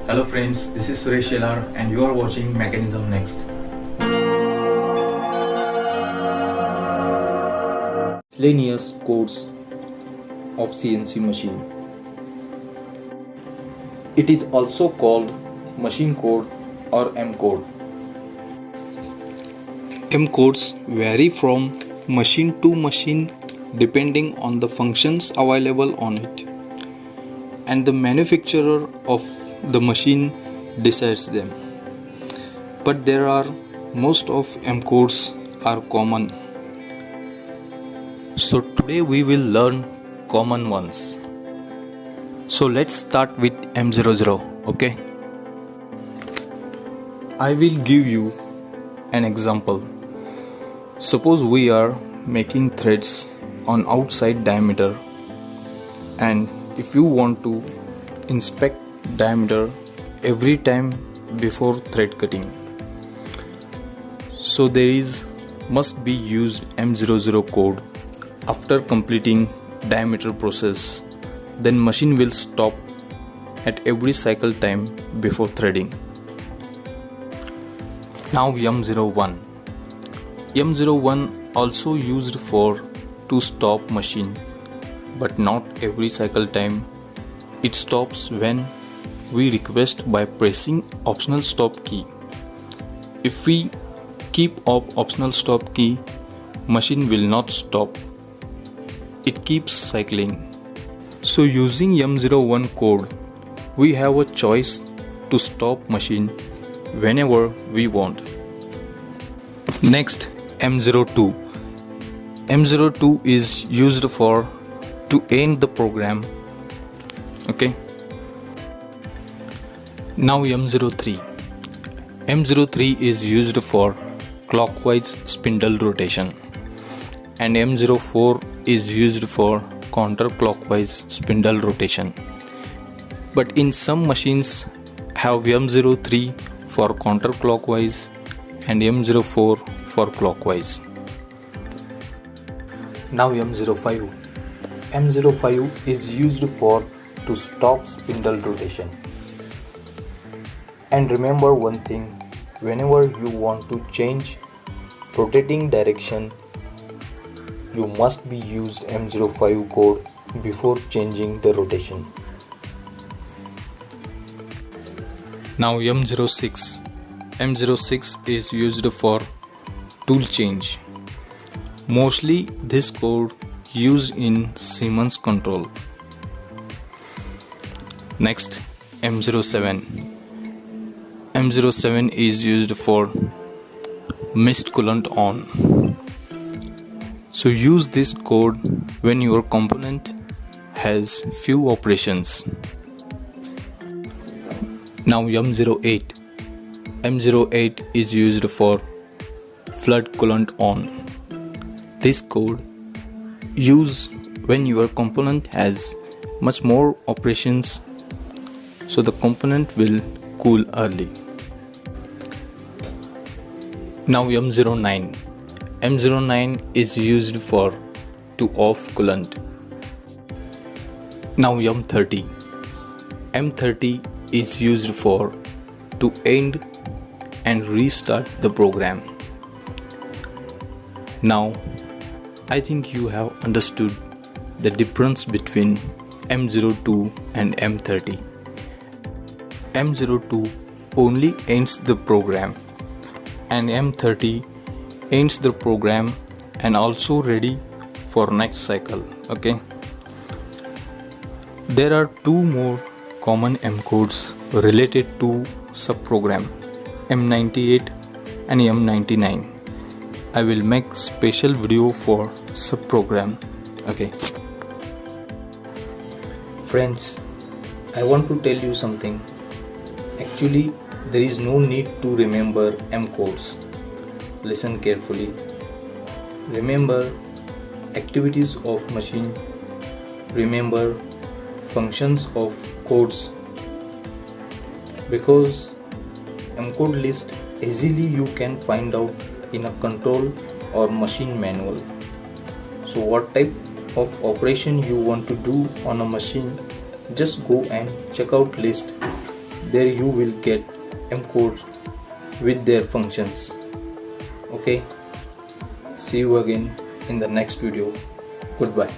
Hello friends, this is Suresh Shelar and you are watching Mechanism Next. Miscellaneous codes of CNC machine. It is also called machine code or M code. M codes vary from machine to machine depending on the functions available on it, and the manufacturer of the machine decides them. But most of M codes are common. So today we will learn common ones. So let's start with M00, okay? I will give you an example. Suppose we are making threads on outside diameter, and if you want to inspect diameter every time before thread cutting, so must be used M00 code after completing diameter process. Then machine will stop at every cycle time before threading. Now M01. M01 also used to stop machine, but not every cycle time. It stops when we request by pressing optional stop key. If we keep optional stop key, machine will not stop. It keeps cycling. So using M01 code, we have a choice to stop machine whenever we want. Next, M02. M02 is used to end the program. Okay. Now M03. M03 is used for clockwise spindle rotation, and M04 is used for counterclockwise spindle rotation. But in some machines have M03 for counterclockwise and M04 for clockwise. Now M05. M05 is used to stop spindle rotation. And remember one thing, whenever you want to change rotating direction, you must be used M05 code before changing the rotation. Now M06. M06 is used for tool change. Mostly this code used in Siemens control. Next, M07. M07 is used for mist coolant on. So use this code when your component has few operations. Now M08. M08 is used for flood coolant on. This code used when your component has much more operations, so the component will cool early. Now M09. M09 is used to off coolant. Now M30. M30 is used to end and restart the program. Now I think you have understood the difference between M02 and M30. M02 only ends the program, and M30 ends the program and also ready for next cycle. Okay. There are two more common M codes related to subprogram, M98 and M99. I will make special video for subprogram. Okay. Friends, I want to tell you something. Actually, there is no need to remember M codes. Listen carefully. Remember activities of machine. Remember functions of codes, because M code list easily you can find out in a control or machine manual. So what type of operation you want to do on a machine, just go and check out list there you will get M codes with their functions. Okay, see you again in the next video. Goodbye.